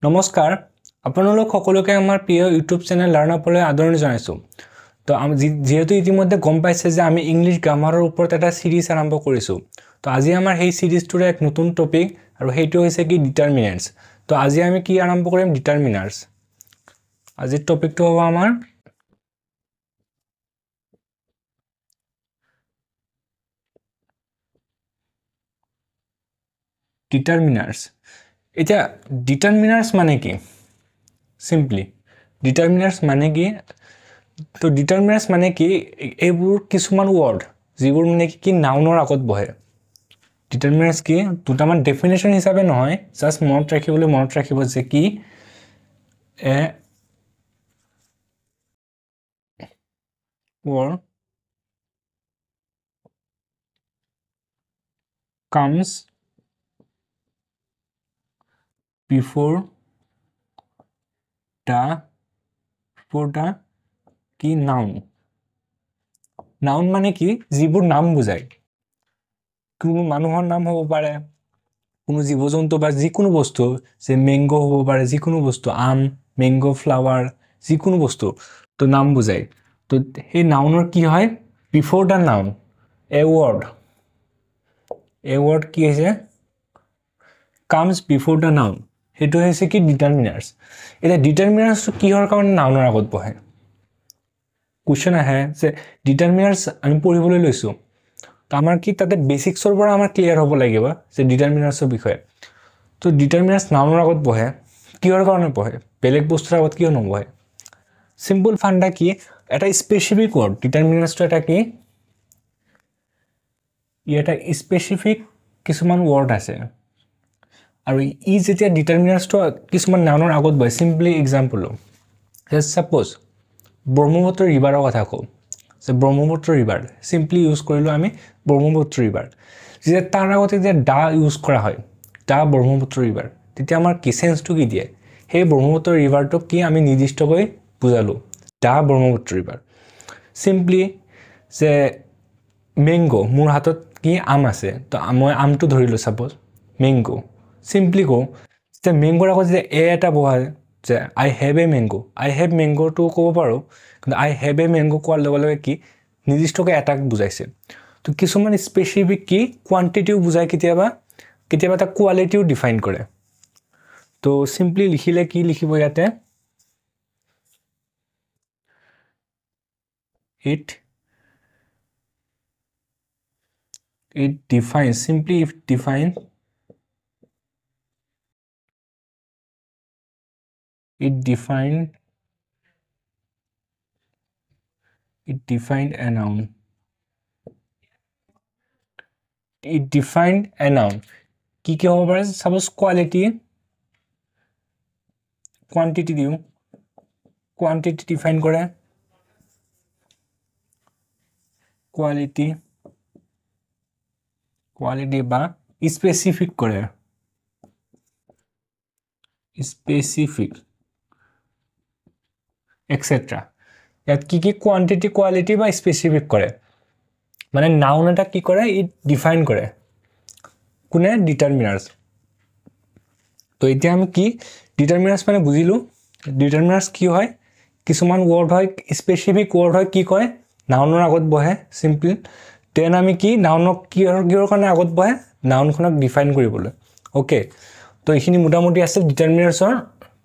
নমস্কাৰ আপোনালোক সকলোকে আমাৰ প্ৰিয় ইউটিউব চেনেল লাৰ্ণ আপলৈ আদৰণি জনাইছোঁ তো যেহেতু ইতিমধ্যে গম পাইছে যে আমি ইংলিছ গ্ৰামাৰৰ ওপৰত এটা সিৰিজ আৰম্ভ কৰিছোঁ তো আজি আমাৰ সেই সিৰিজটোৰ এক নতুন টপিক আৰু সেইটো হৈছে কি ডিটাৰমিনেন্টস তো আজি আমি কি আৰম্ভ কৰিম ডিটাৰমিনাৰ্স আজিৰ টপিকটো হ'ব আমাৰ ডিটাৰমিনাৰ্স এটা ডিটাৰমিনাৰ্স মানে কি সিম্পলি ডিটাৰমিনাৰ্স মানে কি তো ডিটাৰমিনাৰ্স মানে কি এইবোৰ কিছুমান ওয়াৰ্ড যিবোৰ মানে কি নাউনৰ আগত বহে ডিটাৰমিনাৰ্স কি দুটামান ডেফিনেশ্যন হিচাপে নহয় জাস্ট মনত ৰাখিব যে কি এ word comes before the কি noun মানে কি যিবোৰ নাম বুজায় কোনো মানুহৰ নাম হ'ব পাৰে কোনো জীৱ-জন্তু বা যিকোনো বস্তু যে ম্যাঙ্গো হ'ব পাৰে যিকোনো বস্তু আম ম্যাঙ্গো ফ্লাৱাৰ যিকোনো বস্তু তো নাম বুজায় তো এই নাউনৰ কি হয় বিফোৰ দা নাউন এ word কি আছে comes before the noun হেতু হৈছে কি ডিটাৰমিনাৰ্স এটা ডিটাৰমিনাৰ্স কিহৰ কাৰণে নাউনৰ আগত বহে কোৱেশ্চন আহে যে ডিটাৰমিনাৰ্স আমি পঢ়িবলৈ লৈছো তো আমাৰ কি তাতে বেসিক্সৰ পৰা আমাৰ ক্লিয়াৰ হ'ব লাগিব যে ডিটাৰমিনাৰ্সৰ বিষয়ে তো ডিটাৰমিনাৰ্স নাউনৰ আগত বহে কিহৰ কাৰণে বহে বেলেগ বস্তুৰ আগত কিয় নবহে সিম্পল ফান্ডা কি এটা স্পেসিফিক ওয়াৰ্ড ডিটাৰমিনাৰ্সটো এটা কি এটা স্পেসিফিক কিছুমান ওয়াৰ্ড আছে আৰু ই যেতিয়া ডিটাৰমিনাৰ্সটো কিছুমান নাউনৰ আগত বহে সিম্পলি এক্সাম্পল সাপোজ ব্ৰহ্মপুত্ৰ ৰিভাৰৰ কথা কওঁ যে ব্ৰহ্মপুত্ৰ ৰিভাৰ সিম্পলি ইউজ কৰিলো আমি ব্ৰহ্মপুত্ৰ ৰিভাৰ যে তাৰ আগতে যে দা ইউজ কৰা হয় দা ব্ৰহ্মপুত্ৰ ৰিভাৰ তেতিয়া আমাৰ কি সেন্সটো কি দিয়ে সেই ব্ৰহ্মপুত্ৰ ৰিভাৰটো কি আমি নিৰ্দিষ্টকৈ বুজালো দা ব্ৰহ্মপুত্ৰ ৰিভাৰ সিম্পলি যে ম্যাঙ্গো মোৰ হাতত কি আম আছে তো মই আমটো ধৰিলো সাপোজ ম্যাঙ্গো সিম্পলি কো যে ম্যাঙ্গোৰ আগত যে এ এটা বহায় যে আই হ্যাভ এ ম্যাঙ্গো তো ক'ব পাৰো কিন্তু আই হ্যাভ এ ম্যাঙ্গো কোৱাৰ লগে লগে কি নিৰ্দিষ্টকৈ এটাক বুজাইছে তো কিছুমান স্পেসিফিক কি কোয়ান্টিটিও বুজায় কেতিয়াবা এটা কোয়ালিটিও ডিফাইন কৰে তো সিম্পলি লিখিলে কি লিখিব ইয়াতে it defines simply if define it defined a noun it defined a noun কি হ'ব পাৰে সাপোজ কোয়ালিটি কোয়ান্টিটি দিও কোয়ান্টিটি ডিফাইন কৰে কোয়ালিটি বা স্পেসিফিক কৰে স্পেসিফিক এটসেট্ৰা ইয়াত কি কোয়ান্টিটি কোয়ালিটি বা স্পেসিফিক কৰে মানে নাউন এটা কি কৰে ইট ডিফাইন কৰে কোনে ডিটাৰমিনাৰ্স তো এতিয়া আমি কি ডিটাৰমিনাৰ্স মানে বুজিলো ডিটাৰমিনাৰ্স কি হয় কিছুমান ওয়াৰ্ড হয় স্পেসিফিক ওয়াৰ্ড হয় কি কয় নাউনৰ আগত বহে সিম্পল দেন আমি কি নাউনক কিহৰ কাৰণে আগত বহে নাউনখনক ডিফাইন কৰিবলৈ ওকে তো এইখিনি মোটামুটি আছে ডিটাৰমিনাৰ্সৰ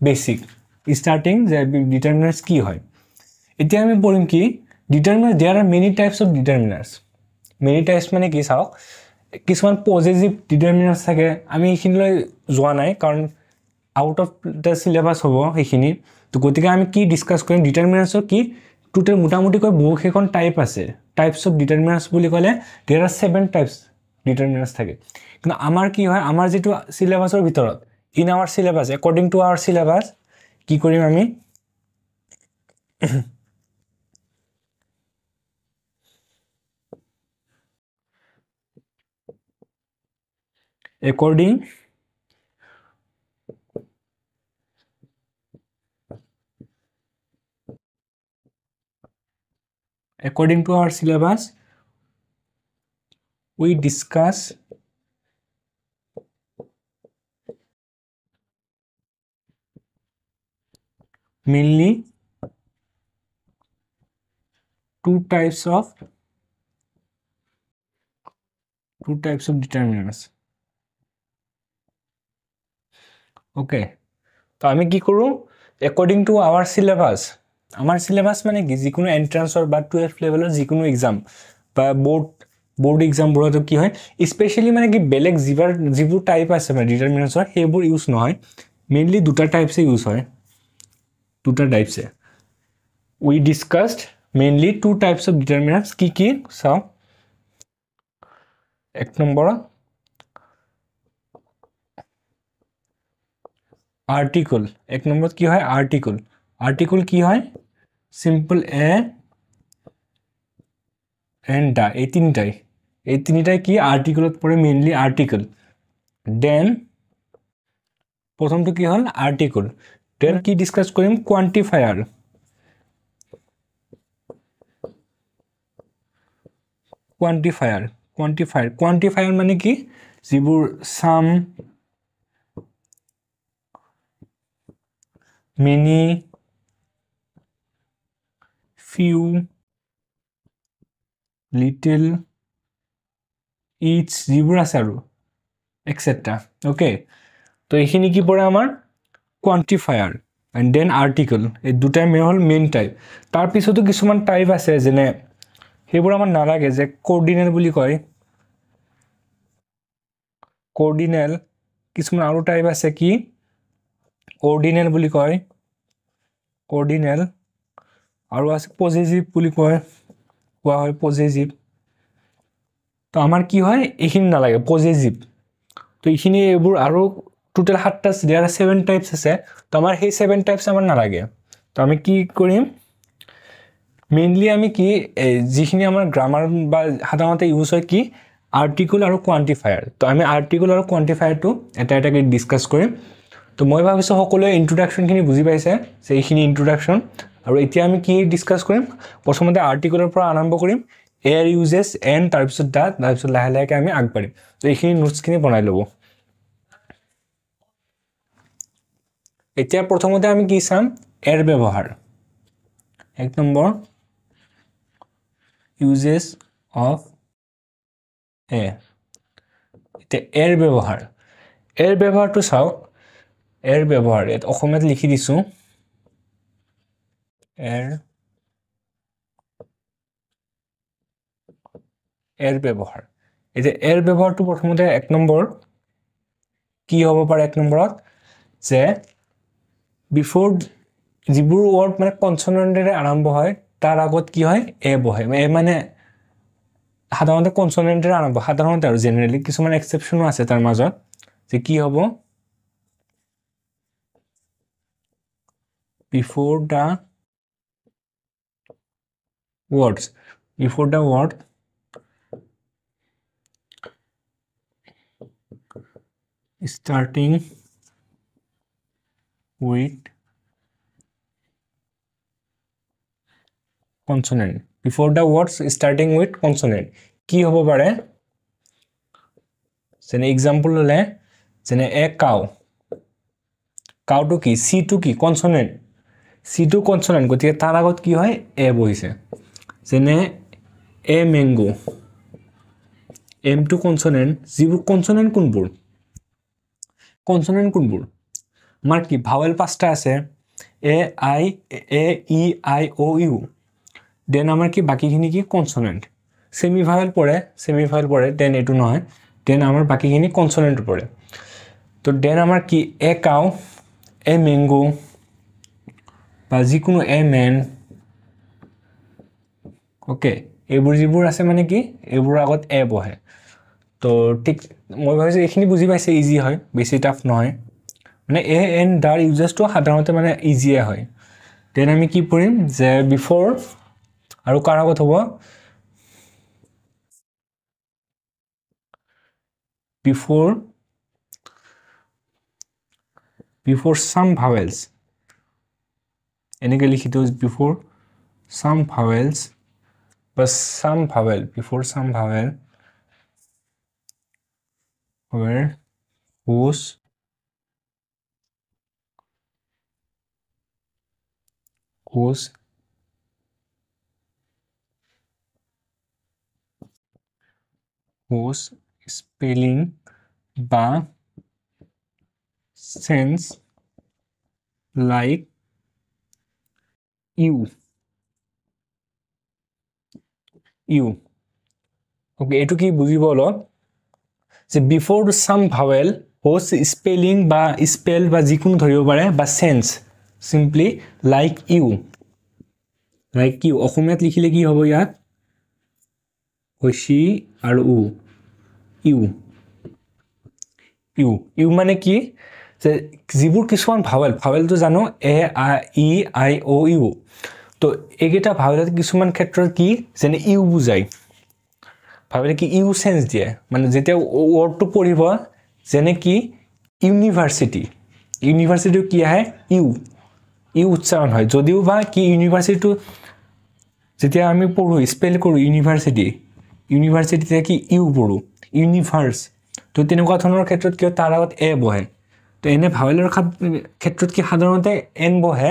বেসিক স্টার্টিং যে ডিটারমিনার্স কি হয় এতিয়া আমি পঢ়িম কি determiners there are many types অফ ডিটারমিনার্স মেনি টাইপস মানে কি চাওক কিছুমান পজিটিভ ডিটারমিনার্স থাকে আমি এইখিনিলৈ যোৱা নাই কাৰণ আউট অফ দ্য সিলেবাস হ'ব এইখিনি তো গতিকে আমি কি ডিসকাস কৰিম ডিটাৰমিনাৰ্সৰ কি টোটাল মোটামুটি কৈ বহুকেইখন টাইপ আছে টাইপস অফ ডিটারমিনার্স বুলি ক'লে देयर आर 7 টাইপস ডিটারমিনার্স থাকে কিন্তু আমাৰ কি হয় আমাৰ যেটো সিলেবাসৰ ভিতৰত in our syllabus according to our syllabus কি কৰিম আমি according to our syllabus we discuss mainly two types of determinants. Okay, তো আমি কি করো অ্যাকর্ডিং টু আওয়ার সিলেবাস, আমার সিলেবাস মানে কি যিকোনো এন্ট্ৰান্সৰ বা 12 লেভেলৰ যিকোনো এক্সাম বা বোৰ্ড এক্সামবোৰতো কি হয় স্পেচিয়েলি মানে কি বেলেগ যিবোৰ টাইপ আছে মানে ডিটাৰমিনেন্টছৰ সেইবোৰ ইউজ নহয়, মেইনলি দুটা টাইপছে ইউজ হয়, দুটা টাইপছে উই discussed mainly to types of ডিটাৰমিনেন্টছ কি চাওঁ। এক নম্বৰ আৰ্টিকল, এক নম্বৰত কি হয় আৰ্টিকল কি হয় সিম্পল এ এণ্ড দা, এই তিনিটাই কি আৰ্টিকলত পৰে, মেইনলি আৰ্টিকল। দেন প্ৰথমটো কি হ'ল আৰ্টিকল, দেন কি ডিছকাছ কৰিম কোৱান্টিফায়াৰ মানে কি যিবোৰ সাম, মেনি, ফিউ, লিটল, ইচ যিবোৰ আছে আৰু এক্সেট্ৰা। অ'কে, তো এইখিনি কি পৰে আমাৰ কোৱান্টিফায়াৰ এণ্ড দেন আৰ্টিকল, এই দুটাই হ'ল মেইন টাইপ। তাৰপিছতো কিছুমান টাইপ আছে যেনে সেইবোৰ আমাৰ নালাগে, যে কৰ্ডিনেল বুলি কয়, কৰ্ডিনেল। কিছুমান আৰু টাইপ আছে কি অৰ্ডিনেল বুলি কয়, অৰ্ডিনেল, আৰু আছে পজেচিভ বুলি কোৱা হয় পজেচিভ। তো আমাৰ কি হয় এইখিনি নালাগে পজেচিভ, তো এইখিনি এইবোৰ আৰু টোটেল 7টা দেয়াৰ 7 টাইপছ আছে, তো আমাৰ সেই 7 টাইপছ আমাৰ নালাগে। তো আমি কি কৰিম মেইনলি আমি কি যিখিনি আমাৰ গ্ৰামাৰ বা সাধাৰণতে ইউজ হয় কি আৰ্টিকল আৰু কোৱান্টিফায়াৰ, তো আমি আৰ্টিকল আৰু কোৱান্টিফায়াৰটো এটা এটাকৈ ডিছকাছ কৰিম। তো মই ভাবিছোঁ সকলোৱে ইন্ট্ৰডাকশ্যনখিনি বুজি পাইছে যে এইখিনি ইন্ট্ৰডাকশ্যন, আৰু এতিয়া আমি কি ডিছকাছ কৰিম প্ৰথমতে আৰ্টিকলৰ পৰা আৰম্ভ কৰিম, এয়াৰ ইউজেছ এণ্ড তাৰপিছত তাৰপিছত লাহে লাহেকৈ আমি আগবাঢ়িম। তো এইখিনি নোটছখিনি বনাই ল'ব। এতিয়া প্ৰথমতে আমি কি চাম এয়াৰ ব্যৱহাৰ, এক নম্বৰ ইউজেছ অফ এ। এতিয়া এয়াৰ ব্যৱহাৰটো চাওক, এয়াৰ ব্যৱহাৰ ইয়াত অসমীয়াত লিখি দিছোঁ, এয়াৰ ব্যৱহাৰ। এতিয়া এয়াৰ ব্যৱহাৰটো প্ৰথমতে এক নম্বৰ কি হ'ব পাৰে, এক নম্বৰত যে বিফোৰ যিবোৰ ৱৰ্ড মানে কনচনেণ্টেৰে আৰম্ভ হয় তাৰ আগত কি হয় এ বহে, এ মানে সাধাৰণতে কনচনেণ্টেৰে আৰম্ভ, সাধাৰণতে আৰু জেনেৰেলি কিছুমান এক্সেপশ্যনো আছে তাৰ মাজত, যে কি হ'ব বিফোৰ the words starting with consonant, before the words starting with consonant কি হ'ব পাৰে, যেনে এক্সাম্পল ল'লে যেনে এ কাউটো কি, চিটো কি কনচনেণ্ট, চিটো কনচনেণ্ট, গতিকে তাৰ আগত কি হয় এ বহিছে। যেনে এ মেংগো, এমটো কনচনেণ্ট, যিবোৰ কনচনেণ্ট কোনবোৰ আমাৰ কি ভাৱেল 5টা আছে, এ E I O U, then আমাৰ কি বাকীখিনি কি কনচনেণ্ট, ছেমি ভাৱেল পৰে, দেন এইটো নহয়, দেন আমাৰ বাকীখিনি কনচনেণ্ট পৰে। তো দেন আমাৰ কি এ কাউ, এ মেংগো বা যিকোনো এ মেন, অ'কে, এইবোৰ যিবোৰ আছে মানে কি এইবোৰ আগত এ বহে। তো ঠিক মই ভাবিছোঁ এইখিনি বুজি পাইছে, ইজি হয়, বেছি টাফ নহয়, মানে এ এণ্ড দাৰ ইউজেছটো সাধাৰণতে মানে ইজিয়ে হয়। দেন আমি কি কৰিম যে বিফোৰ আৰু কাৰ আগত হ'ব বিফোৰ সাম ভাৱেলছ, এনেকৈ লিখি দিওঁ বিফোৰ সাম ভাৱেলছ বা some vowel, before some vowel where whose whose spelling বা sense like you okay etu ki bujibo holo যে before some vowel whose spelling বা spell বা যিকোনো ধৰিব পাৰে বা sense simply like you অসমীয়াত লিখিলে কি হ'ব ইয়াত হৈছি আৰু ইউ মানে কি যে যিবোৰ কিছুমান ভাৱেল তো জানো এ ই আই ও ইউ তো এগেটা ভাৱেলত কিছুমান ক্ষেত্ৰত কি যেনে ইউ বুজাই ভাৱেলে কি ইউ সেন্স দিয়ে মানে যেতিয়া ওয়ার্ডটো পঢ়িব যেনে কি ইউনিভার্সিটি কি আহে ইউ উচ্চারণ হয় যদিও বা কি ইউনিভার্সিটি যেতিয়া আমি পঢ়ো স্পেল কৰো ইউনিভাৰ্সিটিতে কি ইউ পঢ়ো ইউনিভাৰ্স তো তেনেকুৱা ধৰণৰ ক্ষেত্ৰত কি তাৰ আগত এ বহে তো এনে ভাৱেলৰ ক্ষেত্ৰত কি সাধাৰণতে এন বহে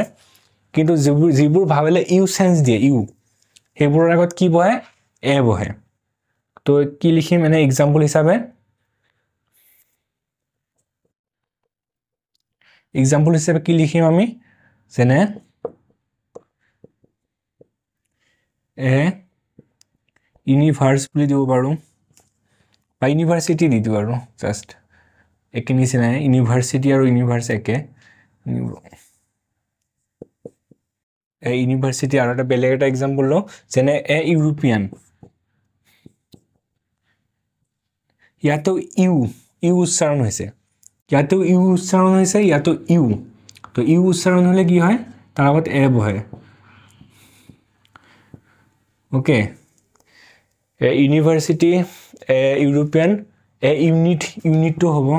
কিন্তু যিবোৰ ভাৱেলে ইউ সেন্স দিয়ে সেইবোৰৰ আগত কি বহে এ বহে তো কি লিখিম এনে এক্সাম্পল হিচাপে কি লিখিম আমি যেনে এ ইউনিভার্স বুলি দিব পাৰো বা ইউনিভাৰ্সিটি দি দিও আৰু জাস্ট একে নিচিনা ইউনিভাৰ্সিটি আৰু ইউনিভাৰ্স একে এ ইউনিভাৰ্সিটি আৰু এটা বেলেগ এটা এক্সাম্পল লো যেনে এ ইউৰোপিয়ান ইয়াতো ইউ উচ্চাৰণ হৈছে ইয়াতো ইউ তো ইউ উচ্চাৰণ হলে কি হয় তাৰ আগত এ বহে ওকে ইউনিভাৰ্সিটি ইউৰোপিয়ান ইউনিট তো হ'ব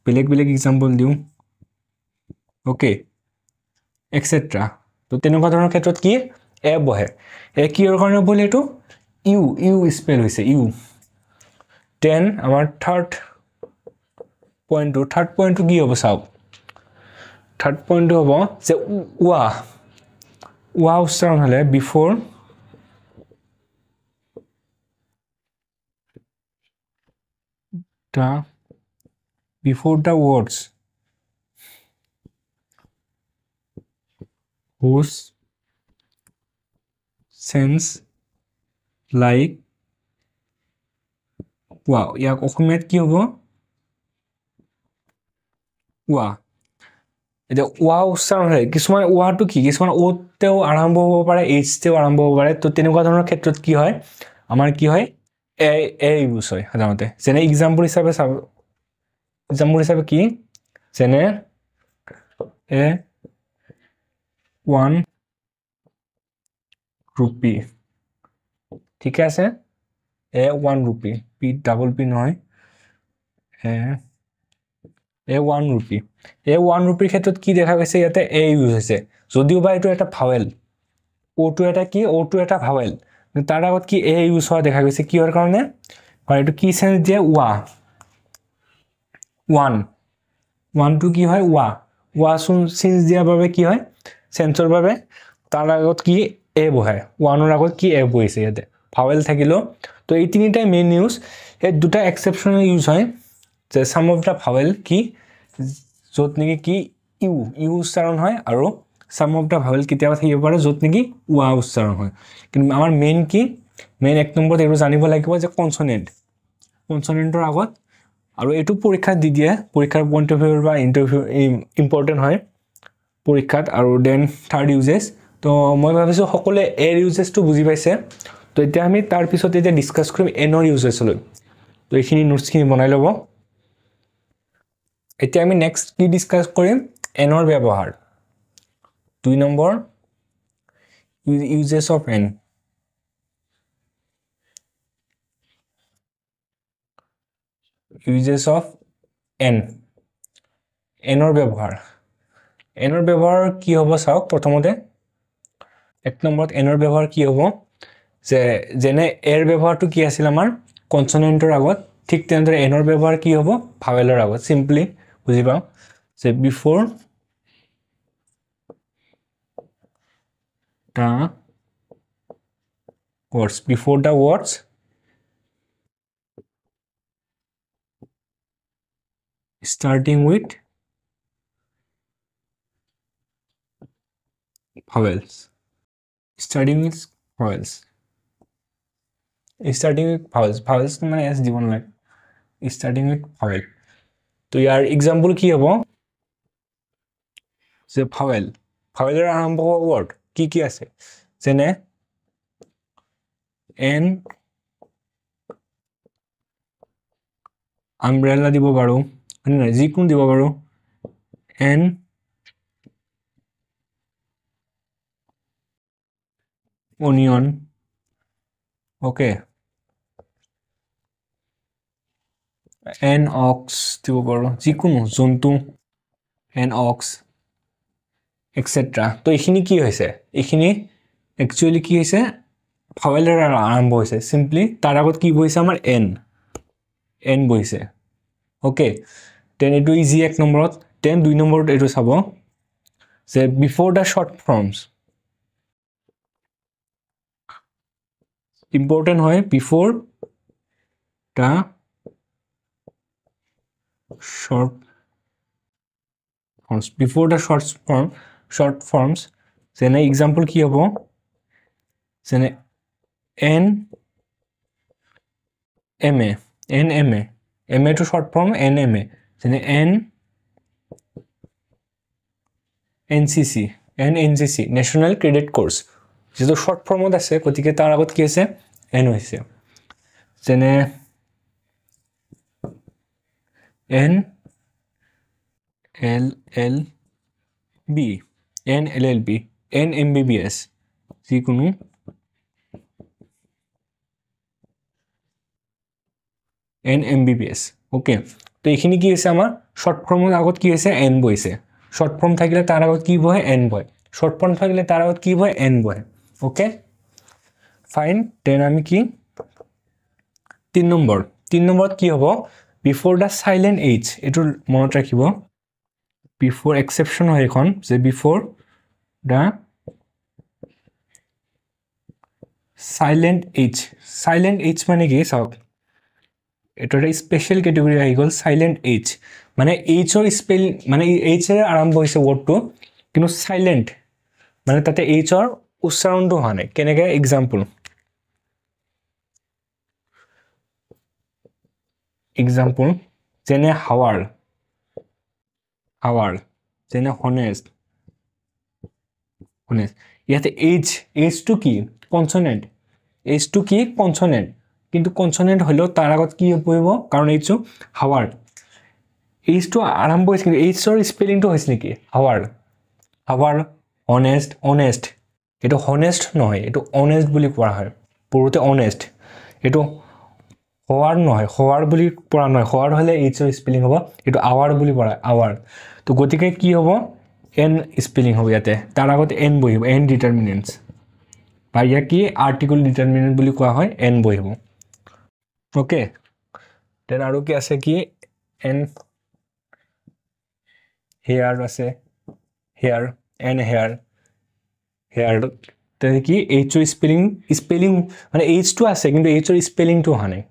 বেলেগ এক্সাম্পল দিও ওকে এটসেট্ৰা তো তেনেকুৱা ধৰণৰ ক্ষেত্ৰত কি এ বহে এ কিৰ কাৰণে বলে এটো ইউ স্পেল হৈছে ইউ দেন আমাৰ থাৰ্ড পইণ্ট কি হ'ব চাওক থাৰ্ড পইণ্ট হ'ব যে ওয়া উচ্চাৰণ হলে বিফোৰ the words whose sense like wow ইয়াক অসমীয়াত কি হ'ব ওয়া এটা ওয়া উচ্চাৰণ হয় কিছুমান ওয়াটো কি কিছুমান ও তেও আৰম্ভ হ'ব পাৰে এইচ তেও আৰম্ভ হ'ব পাৰে তো তেনেকুৱা ধৰণৰ ক্ষেত্ৰত কি হয় আমাৰ কি হয় এ ইউজ হয় সাধাৰণতে যেনে এক্সাম্পল হিচাপে কি যেনে এ 1 rupee ঠিক আছে এ 1 rupee পি ডাবল পি নহয় এ 1 rupee এ 1 rupee ক্ষেত্ৰত কি দেখা গৈছে ইয়াতে এ ইউজ হৈছে যদিও বা এটো এটা ভাৱেল ওটো এটা ভাৱেল তাৰ আগত কি এ ইউজ হোৱা দেখা গৈছে কিহৰ কাৰণে কাৰণ এটো কি সেন্স দিয়ে ওয়ান টু কি হয় ওয়া সেন্স দিয়াৰ বাবে কি হয় সেন্সৰ বাবে তাৰ আগত কি এ বহে ওয়ানৰ আগত কি এ বহিছে ইয়াতে ভাৱেল থাকিলো তো এই তিনিটা মেইন ইউজ এই দুটা এক্সেপশনাল ইউজ হয় যে সাম অফ দা ভাৱেল কি যত নেকি কি ইউ উচ্চাৰণ হয় আৰু সাম অফ দা ভাৱেল কেতিয়াবা থাকিব পাৰে যত নেকি ওয়া উচ্চাৰণ হয় কিন্তু আমাৰ মেইন এক নম্বৰত এটো জানিব লাগিব যে কনসোনেন্টৰ আগত আৰু এটো পৰীক্ষা দি দিয়ে পৰীক্ষাৰ পইণ্ট অফ ভিউ বা ইন্টাৰভিউ ইম্পৰ্টেন্ট হয় পৰীক্ষাত আৰু দেন থাৰ্ড ইউজেস তো মই ভাবিছো সকলে এৰ ইউজেসটো বুজি পাইছে তো এতিয়া আমি তাৰ পিছত এতিয়া ডিসকাস কৰিম এনৰ ইউজেস লৈ তো এইখিনি নোটস খিনি বনাই লব এতিয়া আমি নেক্সট কি ডিসকাস কৰিম এনৰ ব্যৱহাৰ 2 number uses of N uses of এনৰ ব্যৱহাৰ কি হ'ব চাওক প্ৰথমতে এক নম্বৰত এনৰ ব্যৱহাৰ কি হ'ব যে যেনে এৰ ব্যৱহাৰটো কি আছিল আমাৰ কনসোনেন্টৰ আগত ঠিক তেনেদৰে এনৰ ব্যৱহাৰ কি হ'ব ভাৱেলৰ আগত সিম্পলি বুজি পাও যে বিফোৰ the words, before the words starting with vowels. Starting with vowels. Starting with vowels. Vowels মানে s দিব নালাগে. Starting with vowel. তো ইয়াৰ এক্সাম্পল কি হ'ব? যে vowel. Vowel আৰম্ভ হোৱা word কি কি আছে? যেনে n umbrella দিব পাৰো. মানে যিকোনো দিব পাৰো. n onion. Okay. An ox দিব পাৰো. যিকোনো জন্তু an ox etc. তো এইখিনি কি হৈছে? এইখিনি একচুয়ালি কি হৈছে? ভাৱেলৰ আৰম্ভ হৈছে. সিম্পলি তাৰ আগত কি বহিছে আমাৰ n বহিছে. ওকে দেন এটো ইজি এক নম্বৰত. দেন দুই নম্বৰত এটো চাব যে before the short forms important হয়. Before the short forms, before the short forms যেনে example কি হ'ব? যেনে NMA to short form NMA যেনে NCC National Credit Course যেটো short form আছে গতিকে তাৰ আগত কি আছে? N হৈছে. যেনে NLLB NMBBS যিকোনো NMBBS. ওকে তো এইখিনি কি হৈছে আমাৰ শৰ্ট ফৰ্মৰ আগত কি হৈছে? N বহিছে. শৰ্ট ফৰ্ম থাকিলে তাৰ আগত কি বহে? N বহে. শৰ্ট ফৰ্ম থাকিলে তাৰ আগত কি বহে? N বহে. Okay fine. দেন আমি কি 3 নম্বৰত কি হ'ব? বিফোৰ দা সাইলেন্ট H. এটো মনত ৰাখিব. বিফোর এক্সেপশন হয় এখন যে বিফোর দা সাইলেন্ট H মানে কি চাওক এটা একটা স্পেশাল ক্যাটেগরি আহি গল সাইলেন্ট H মানে H এর স্পেল মানে H এর আরম্ভ হইছে ওয়ার্ডটো কিন্তু সাইলেন্ট মানে তাতে H এর উচ্চাৰণটো হোৱা নাই. কেনেকে এক্সাম্পল যেনে হাৱাৰ যেনে হনেস্ট ইয়াতে H টু কি? কনসোনেন্ট কিন্তু কনসোনেন্ট হলেও তাৰ আগত কি বহিব? কাৰণ H হাৱাৰ H টু আৰম্ভ হৈছে কিন্তু H এৰ স্পেলিংটো হৈছে নেকি? হাৱাৰ অনেস্ট এটো হনেস্ট নহয়, এটো অনেস্ট বুলি কোৱা হয়. পুরোতে অনেস্ট এটো হওয়ার নহয়, হওয়ার বুলি পড়া নহয়. হওয়ার হলে H এর স্পেলিং হ'ব. এটো আওয়ার বুলি পড়া আওয়ার. তো গতিকে কি হ'ব? N স্পেলিং হ'ব ইয়াতে. তাৰ আগত N বহিব. N ডিটাৰমিনেন্টস বা ইয়া কি আৰ্টিকল ডিটাৰমিনেন্ট বুলি কোৱা হয়. N বহিব. ওকে দেন আৰু কি আছে কি? N হেয়ার আছে. N হেয়ার তাহলে কি H এর স্পেলিং মানে H টু আছে কিন্তু H এর স্পেলিংটো হোৱা নাই,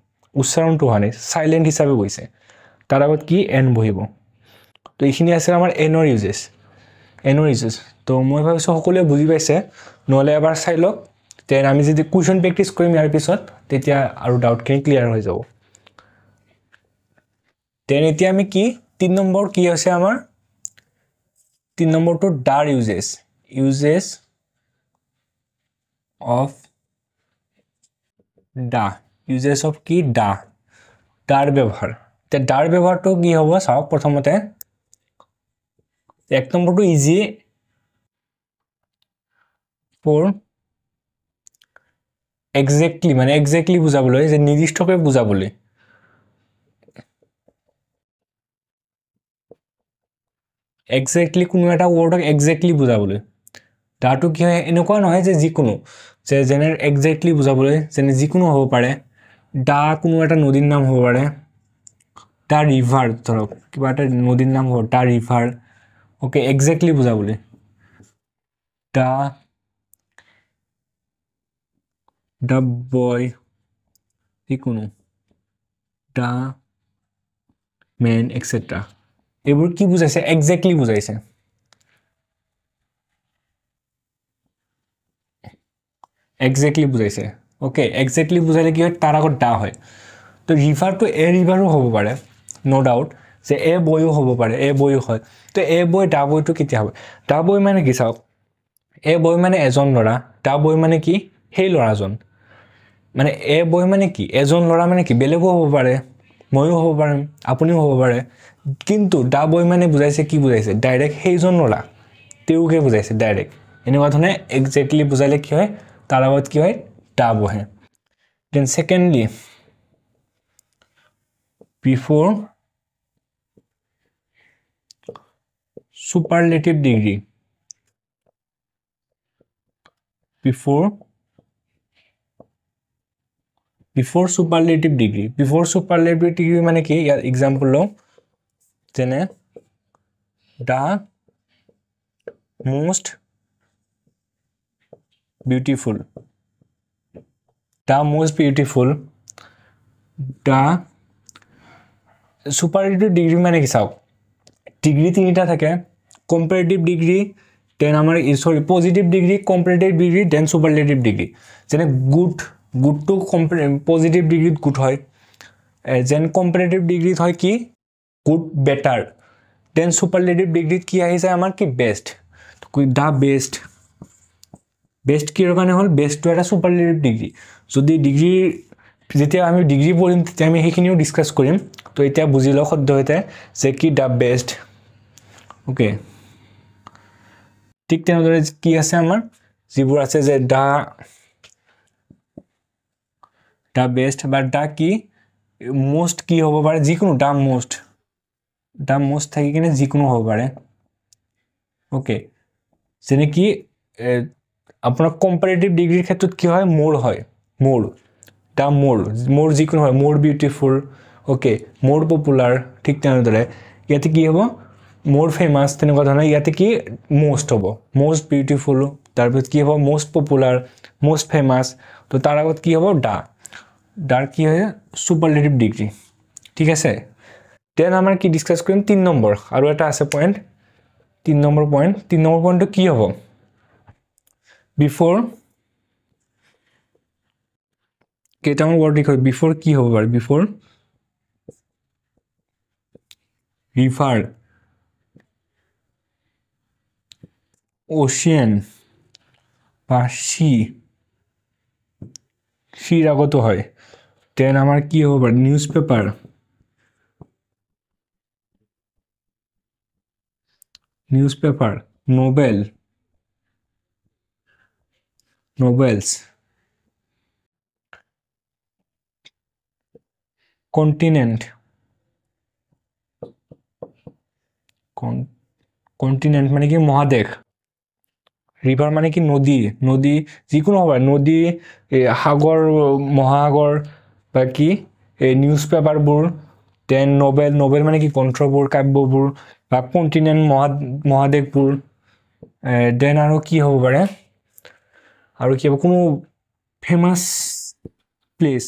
উচ্চাৰণটো হোৱা নাই, সাইলেন্ট হিচাপে গৈছে. তাৰ আগত কি? N বহিব. তো এইখিনি আছে আমাৰ N এৰ ইউজেস. তো মই ভাবিছো সকলোৱে বুজি পাইছে. নহলে এবাৰ চাই লওক. দেন আমি যদি কুৱেশ্যন প্ৰেক্টিস কৰিম ইয়াৰ পিছত তেতিয়া আৰু ডাউটখিনি ক্লিয়াৰ হৈ যাব. দেন এতিয়া আমি কি 3 নম্বৰ কি আছে আমাৰ? 3 নম্বৰটো ডাৰ ইউজেস of কি? ডাৰ ব্যৱহাৰ. তে ডাৰ ব্যৱহাৰটো কি হ'ব চাওক. প্ৰথমতে এক নম্বৰটো ইজি ফৰ এক্স্যাক্টলি বুজাবলৈ যে নিৰ্দিষ্টকৈ বুজাবলৈ. এক্স্যাক্টলি কোনো এটা ওয়াৰ্ডক এক্স্যাক্টলি বুজাবলৈ. ডাটো কি হয়? এনেকুৱা নহয় যে যিকোনো যে যেনে এক্স্যাক্টলি বুজাবলৈ যেনে যিকোনো হ'ব পাৰে. ডা কোনো এটা নদীৰ নাম হ'ব পাৰে. ডা ৰিভাৰ ধৰক কিবা এটা নদীৰ নাম হ'ব ডা ৰিভাৰ. ওকে এক্স্যাক্টলি বুজাবলৈ. ডা দ্য বয় যিকোনো দ্য মেন এক্সেট্ৰা এইবোৰ কি বুজাইছে এক্সেক্টলি বুজাইছে এক্সেক্টলি বুজাইছে ওকে এক্সেক্টলি বুজাইলে কি হয় তাৰ আগত দা হয় তো ৰিভাৰটো এ ৰিভাৰো হ'ব পাৰে নো ডাউট যে এ বয়ো হ'ব পাৰে এ বয়ো হয় তো এ বয় দা বয়টো কেতিয়া হ'ব দা বয় মানে কি চাওক এ বয় মানে এজন ল'ৰা দা বয় মানে কি সেই ল'ৰাজন মানে এ বয় মানে কি এজন ল'ৰা মানে কি বেলেগো হ'ব পাৰে ময়ো হ'ব পাৰিম আপুনিও হ'ব পাৰে কিন্তু দা বয় মানে বুজাইছে কি বুজাইছে ডাইৰেক্ট সেইজন ল'ৰা তেওঁকে বুজাইছে ডাইৰেক্ট এনেকুৱা ধৰণে এক্সেক্টলি বুজালে কি হয় তাৰ আগত কি হয় দা বহে then secondly before superlative degree before superlative degree মানে কি ইয়াৰ এক্সাম্পল লওঁ যেনে the most beautiful the superlative degree মানে কি চাওক ডিগ্ৰী তিনিটা থাকে কম্পাৰেটিভ ডিগ্ৰী দেন আমাৰ sorry positive degree comparative degree then superlative degree যেনে গুডটো পজিটিভ ডিগ্ৰীত গুড হয় যেন কম্পাৰেটিভ ডিগ্ৰীত হয় কি গুড বেটাৰ দেন সুপাৰলেটিভ ডিগ্ৰীত কি আহিছে আমাৰ কি বেষ্ট দা বেষ্ট কিৰ কাৰণে হ'ল বেষ্টটো এটা সুপাৰলেটিভ ডিগ্ৰী যদি ডিগ্ৰী যেতিয়া আমি ডিগ্ৰী পঢ়িম তেতিয়া আমি সেইখিনিও ডিছকাছ কৰিম তো এতিয়া বুজি লওক সদ্যহতে যে কি দা বেষ্ট ওকে ঠিক তেনেদৰে কি আছে আমাৰ যিবোৰ আছে যে দা বেষ্ট বা দা কি মোষ্ট কি হ'ব পাৰে যিকোনো দা মোষ্ট থাকি কিনে যিকোনো হ'ব পাৰে ওকে যেনে কি আপোনাৰ কম্পাৰেটিভ ডিগ্ৰীৰ ক্ষেত্ৰত কি হয় মোৰ দা মোৰ যিকোনো হয় মোৰ বিউটিফুল ওকে মোৰ পপুলাৰ ঠিক তেনেদৰে ইয়াতে কি হ'ব মোৰ ফেমাছ তেনেকুৱা ধৰণৰ ইয়াতে কি মোষ্ট হ'ব মোষ্ট বিউটিফুল তাৰপিছত কি হ'ব মোষ্ট পপুলাৰ মোষ্ট ফেমাছ তো তাৰ আগত কি হ'ব দাৰ কি হয় সুপাৰলেটিভ ডিগ্ৰী ঠিক আছে দেন আমাৰ কি ডিছকাছ কৰিম 3 নম্বৰ আৰু এটা আছে পইণ্ট 3 নম্বৰ পইণ্টটো কি হ'ব বিফোৰ কেইটামান ৱৰ্ড লিখক বিফোৰ কি হ'ব বাৰু বিফোৰ ৰিভাৰ ওচিয়ান বা সিৰ আগতো হয় দেন আমাৰ কি হ'ব বাৰু নিউজ পেপাৰ novels কন্টিনেন্ট মানে কি মহাদেশ ৰিভাৰ মানে কি নদী যিকোনো হ'ব নদী সাগৰ মহাসাগৰ বা কি নিউজ পেপাৰবোৰ দেন নভেল মানে কি গ্ৰন্থবোৰ কাব্যবোৰ বা কণ্টিনেণ্ট মহাদেশবোৰ দেন আৰু কি হ'ব পাৰে আৰু কি হ'ব কোনো ফেমাছ প্লেচ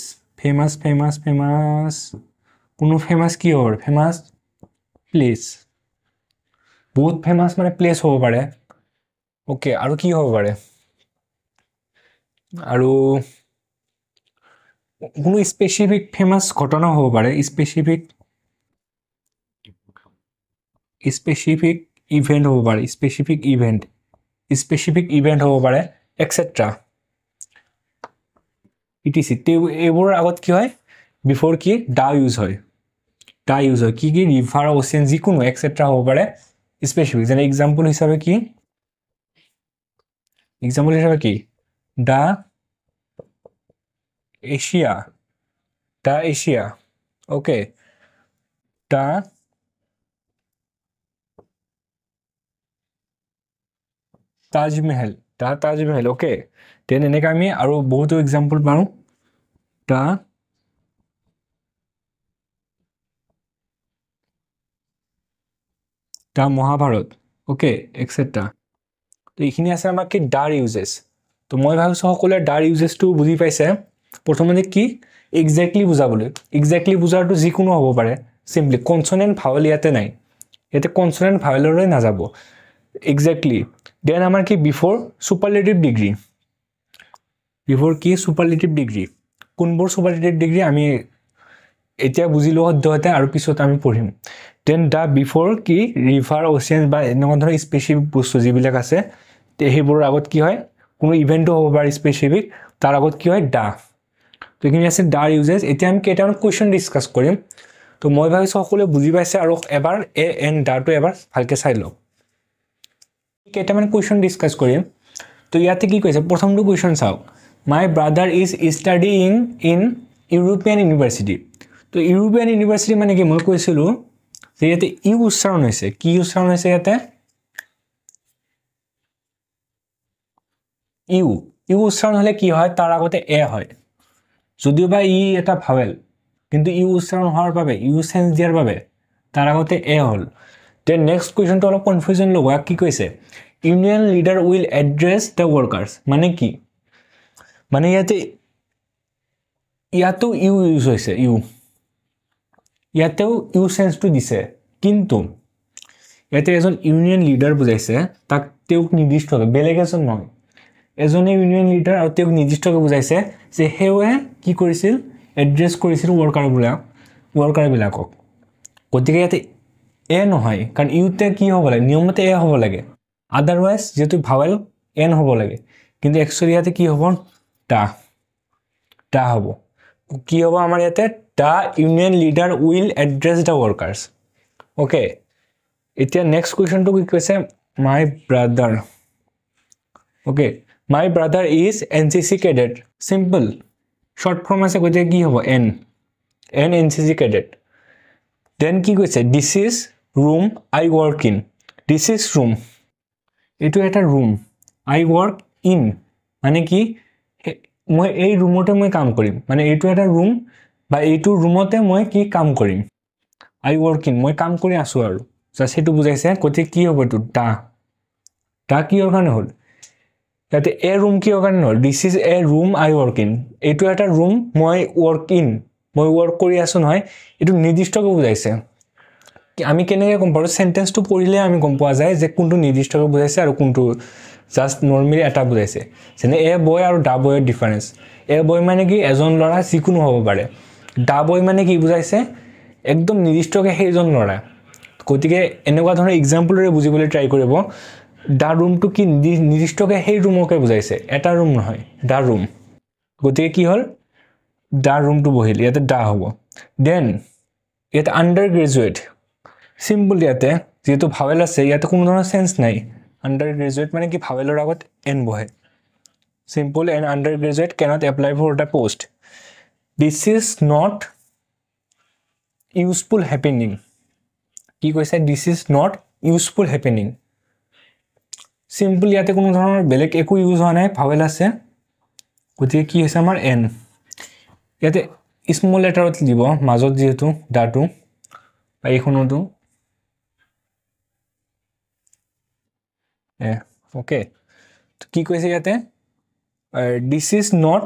কোনো ফেমাছ কি হ'ব ফেমাছ প্লেচ বহুত ফেমাছ মানে প্লেচ হ'ব পাৰে ওকে আৰু কি হ'ব পাৰে আৰু কোনো স্পেচিফিক ফেমাছ ঘটনা হ'ব পাৰে স্পেচিফিক ইভেণ্ট হ'ব পাৰে স্পেচিফিক ইভেণ্ট হ'ব পাৰে এক্সেট্ৰা এইবোৰৰ আগত কি হয় বিফোৰ কি দা ইউজ হয় কি ৰিভাৰ অচিয়ান যিকোনো এক্সেট্ৰা হ'ব পাৰে স্পেচিফিক যেনে এক্সাম্পল হিচাপে কি দা এছিয়া ওকে দা তাজমহল ওকে দেন এনেকৈ আমি আৰু বহুতো এক্সাম্পল পাওঁ দা মহাভাৰত ওকে এক্সেট্ৰা তো এইখিনি আছে আমাৰ কি দাৰ ইউজেছ তো মই ভাবিছোঁ সকলোৱে ডাৰ ইউজেছটো বুজি পাইছে প্ৰথমতে কি এক্সেক্টলি বুজাবলৈ এক্সেক্টলি বুজাৰটো যিকোনো হ'ব পাৰে সিম্পলি কনসনেন্ট ভাৱেল ইয়াতে নাই ইয়াতে কনসনেন্ট ভাৱেললৈ নাযাব এক্সেক্টলি দেন আমাৰ কি বিফোৰ সুপাৰলেটিভ ডিগ্ৰী বিফোৰ কি সুপাৰলেটিভ ডিগ্ৰী কোনবোৰ সুপাৰলেটিভ ডিগ্ৰী আমি এতিয়া বুজিলো সদ্যহতে আৰু পিছত আমি পঢ়িম দেন দা বিফোৰ কি ৰিভাৰ ওচিয়ান বা এনেকুৱা ধৰণৰ স্পেচিফিক বস্তু যিবিলাক আছে সেইবোৰৰ আগত কি হয় কোনো ইভেন্টটো হ'ব পাৰে স্পেচিফিক তাৰ আগত কি হয় দা তো এইখিনি আছে ডাৰ ইউজেছ এতিয়া আমি কেইটামান কুৱেশ্যন ডিছকাছ কৰিম তো মই ভাবিছোঁ সকলোৱে বুজি পাইছে আৰু এবাৰ এ এন ডাৰটো এবাৰ ভালকৈ চাই লওক কেইটামান কুৱেশ্যন ডিছকাছ কৰিম তো ইয়াতে কি কৈছে প্ৰথমটো কুৱেশ্যন চাওক my brother is studying in European university তো ইউৰোপিয়ান ইউনিভাৰ্চিটি মানে কি মই কৈছিলোঁ যে ইয়াতে ইউ উচ্চাৰণ হৈছে কি উচ্চাৰণ হৈছে ইয়াতে ইউ ইউ উচ্চাৰণ হ'লে কি হয় তাৰ আগতে এ হয় যদিও বা ই এটা ভাৱেল কিন্তু ইউ উচ্চাৰণ হোৱাৰ বাবে ইউ চেঞ্জ দিয়াৰ বাবে তাৰ আগতে এ হ'ল দেন নেক্সট কুৱেশ্যনটো অলপ কনফিউজন ল'ব কি কৈছে union leader will address the workers মানে কি মানে ইয়াতো ইউ ইউজ হৈছে ইউ ইয়াতেও ইউ চেঞ্জটো দিছে কিন্তু ইয়াতে এজন ইউনিয়ন লিডাৰ বুজাইছে তাক তেওঁক নিৰ্দিষ্টভাৱে বেলেগ এজন নহয় এজনে ইউনিয়ন লিডাৰ আৰু তেওঁক নিৰ্দিষ্টভাৱে বুজাইছে যে সেয়ে কি কৰিছিল এড্ৰেছ কৰিছিল ৱৰ্কাৰবিলাকক গতিকে ইয়াতে এ নহয় কাৰণ ইউতে কি হ'ব লাগে নিয়মতে এ হ'ব লাগে আদাৰৱাইজ যেহেতু ভাৱেল এন হ'ব লাগে কিন্তু একচুৱেলি ইয়াতে কি হ'ব টা হ'ব কি হ'ব আমাৰ ইয়াতে the union leader will address the workers okay এতিয়া নেক্সট কুৱেশ্যনটো কি কৈছে my brother okay my brother is NCC cadet simple short form আছে গতিকে কি হ'ব এন NCC কেডেট দেন কি কৈছে this is room I work in this is room এইটো এটা ৰুম আই ৱৰ্ক ইন মানে কি মই এই ৰুমতে মই কাম কৰিম মানে এইটো এটা ৰুম বা এইটো ৰুমতে মই কি কাম কৰিম আই ৱৰ্ক ইন মই কাম কৰি আছোঁ আৰু জাষ্ট সেইটো বুজাইছে গতিকে কি হ'ব এইটো টা কিহৰ কাৰণে হ'ল ইয়াতে এ ৰুম কিহৰ কাৰণে হ'ল this is a room I work in এইটো এটা ৰুম মই ৱৰ্ক কৰি আছোঁ নহয় এইটো নিৰ্দিষ্টকৈ বুজাইছে আমি কেনেকৈ গম পাৰোঁ চেণ্টেন্সটো পঢ়িলে আমি গম পোৱা যায় যে কোনটো নিৰ্দিষ্টকৈ বুজাইছে আৰু কোনটো জাষ্ট নৰ্মেলি এটা বুজাইছে যেনে এ বয় আৰু দা বয়ৰ ডিফাৰেঞ্চ এ বয় মানে কি এজন ল'ৰা যিকোনো হ'ব পাৰে দা বয় মানে কি বুজাইছে একদম নিৰ্দিষ্টকৈ সেইজন ল'ৰা গতিকে এনেকুৱা ধৰণৰ এক্সাম্পলৰে বুজিবলৈ ট্ৰাই কৰিব দা ৰুমটো কি নিৰ্দিষ্টকৈ সেই ৰুমকে বুজাইছে এটা ৰুম নহয় দা ৰুম গতিকে কি হ'ল দা ৰুমটো বহিল ইয়াতে দা হ'ব দেন ইয়াতে আণ্ডাৰ গ্ৰেজুৱেট চিম্পল ইয়াতে যেহেতু ভাৱেল আছে ইয়াতে কোনো ধৰণৰ চেঞ্চ নাই আণ্ডাৰ গ্ৰেজুৱেট মানে কি ভাৱেলৰ আগত এন বহে simple and undergraduate cannot apply for the post this is not useful happening কি কৈছে this is not useful happening simple ইয়াতে কোনো ধৰণৰ বেলেগ একো ইউজ হোৱা নাই ভাৱেল আছে গতিকে কি হৈছে আমাৰ এন ইয়াতে স্মল লেটাৰত দিব মাজত যিহেতু ডাটো বা এইখনতো অ'কে কি কৈছে ইয়াতে this is not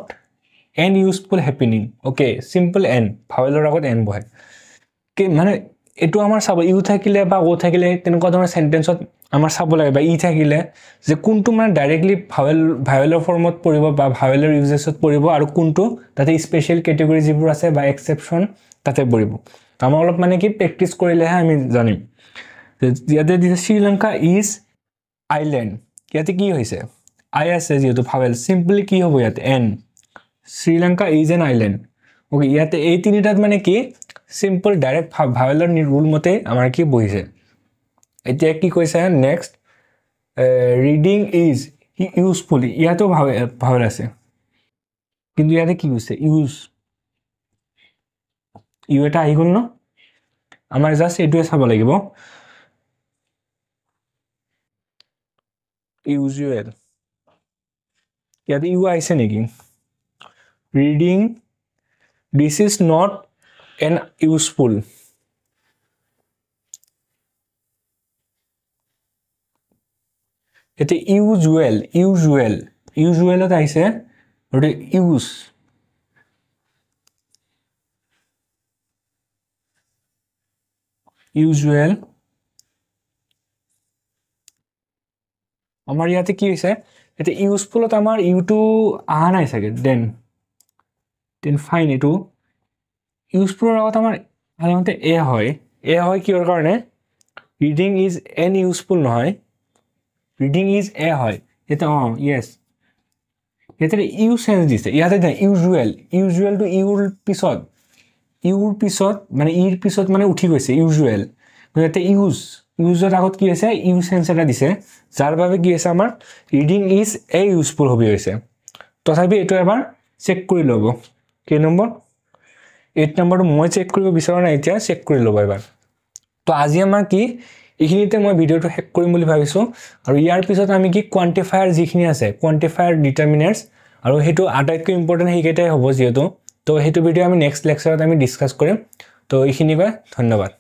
an useful happening okay simple an ভাৱেলৰ আগত এন বহে কি মানে এইটো আমাৰ চাব ইউ থাকিলে বা অ' থাকিলে তেনেকুৱা ধৰণৰ চেণ্টেন্সত আমাৰ চাব লাগে বা ই থাকিলে যে কোনটো মানে ডাইৰেক্টলি ভাৱেলৰ ফৰ্মত পৰিব বা ভাৱেলৰ ইউজেছত পৰিব আৰু কোনটো তাতে স্পেচিয়েল কেটেগৰী যিবোৰ আছে বা এক্সেপশ্যন তাতে পৰিব আমাৰ অলপ মানে কি প্ৰেক্টিচ কৰিলেহে আমি জানিম ইয়াতে দিছে শ্ৰীলংকা ইজ আইলেণ্ড ইয়াতে কি হৈছে আই আছে যিহেতু ভাৱেল চিম্পলি কি হ'ব ইয়াতে N Sri Lanka is an island okay ইয়াতে এই তিনিটাত মানে কি চিম্পল ডাইৰেক্ট ভাৱেলৰ ৰুল মতে আমাৰ কি বহিছে এতিয়া কি কৈছে নেক্সট ৰিডিং ইজ ইউজফুল ইয়াতো ভাৱেল আছে কিন্তু ইয়াতে কি কৈছে ইউ এটা আহি গ'ল ন আমাৰ জাষ্ট এইটোৱে চাব লাগিব ইউজুৱেল ইয়াতে ইউ আহিছে নেকি reading this is not an useful ইয়াতে ইউজুৱেল ইউজুৱেলত আহিছে আৰু ইউজ ইউজুৱেল আমাৰ ইয়াতে কি হৈছে এটা ইউজফুলত আমাৰ ইউটো আহা নাই চাগে দেন ফাইন এইটো ইউজফুলৰ আগত আমাৰ সাধাৰণতে এ হয় কিহৰ কাৰণে ৰিডিং ইজ এন ইউজফুল নহয় ৰিডিং ইজ এ হয় এটা য়েছ ইয়াতে ইউ চেঞ্জ দিছে ইয়াতে ইউজুৱেলটো ইউৰ পিছত মানে ইৰ পিছত মানে উঠি গৈছে ইউজুৱেল ইয়াতে ইউজৰ আগত কি হৈছে ইউ চেঞ্জ এটা দিছে যাৰ বাবে কি হৈছে আমাৰ reading is a useful hobby হৈছে তথাপি এইটো এবাৰ চেক কৰি ল'ব কেই নম্বৰ 8 নম্বৰটো মই চেক কৰিব বিচাৰা নাই এতিয়া চেক কৰি ল'ব এবাৰ তো আজি আমাৰ কি এইখিনিতে মই ভিডিওটো শেষ কৰিম বুলি ভাবিছোঁ আৰু ইয়াৰ পিছত আমি কি কোৱান্টিফায়াৰ যিখিনি আছে কোৱান্টিফায়াৰ ডিটাৰমিনাৰ্ছ আৰু সেইটো আটাইতকৈ ইম্পৰ্টেণ্ট সেইকেইটাই হ'ব যিহেতু তো সেইটো ভিডিও আমি নেক্সট লেকচাৰত আমি ডিছকাছ কৰিম তো এইখিনি কয় ধন্যবাদ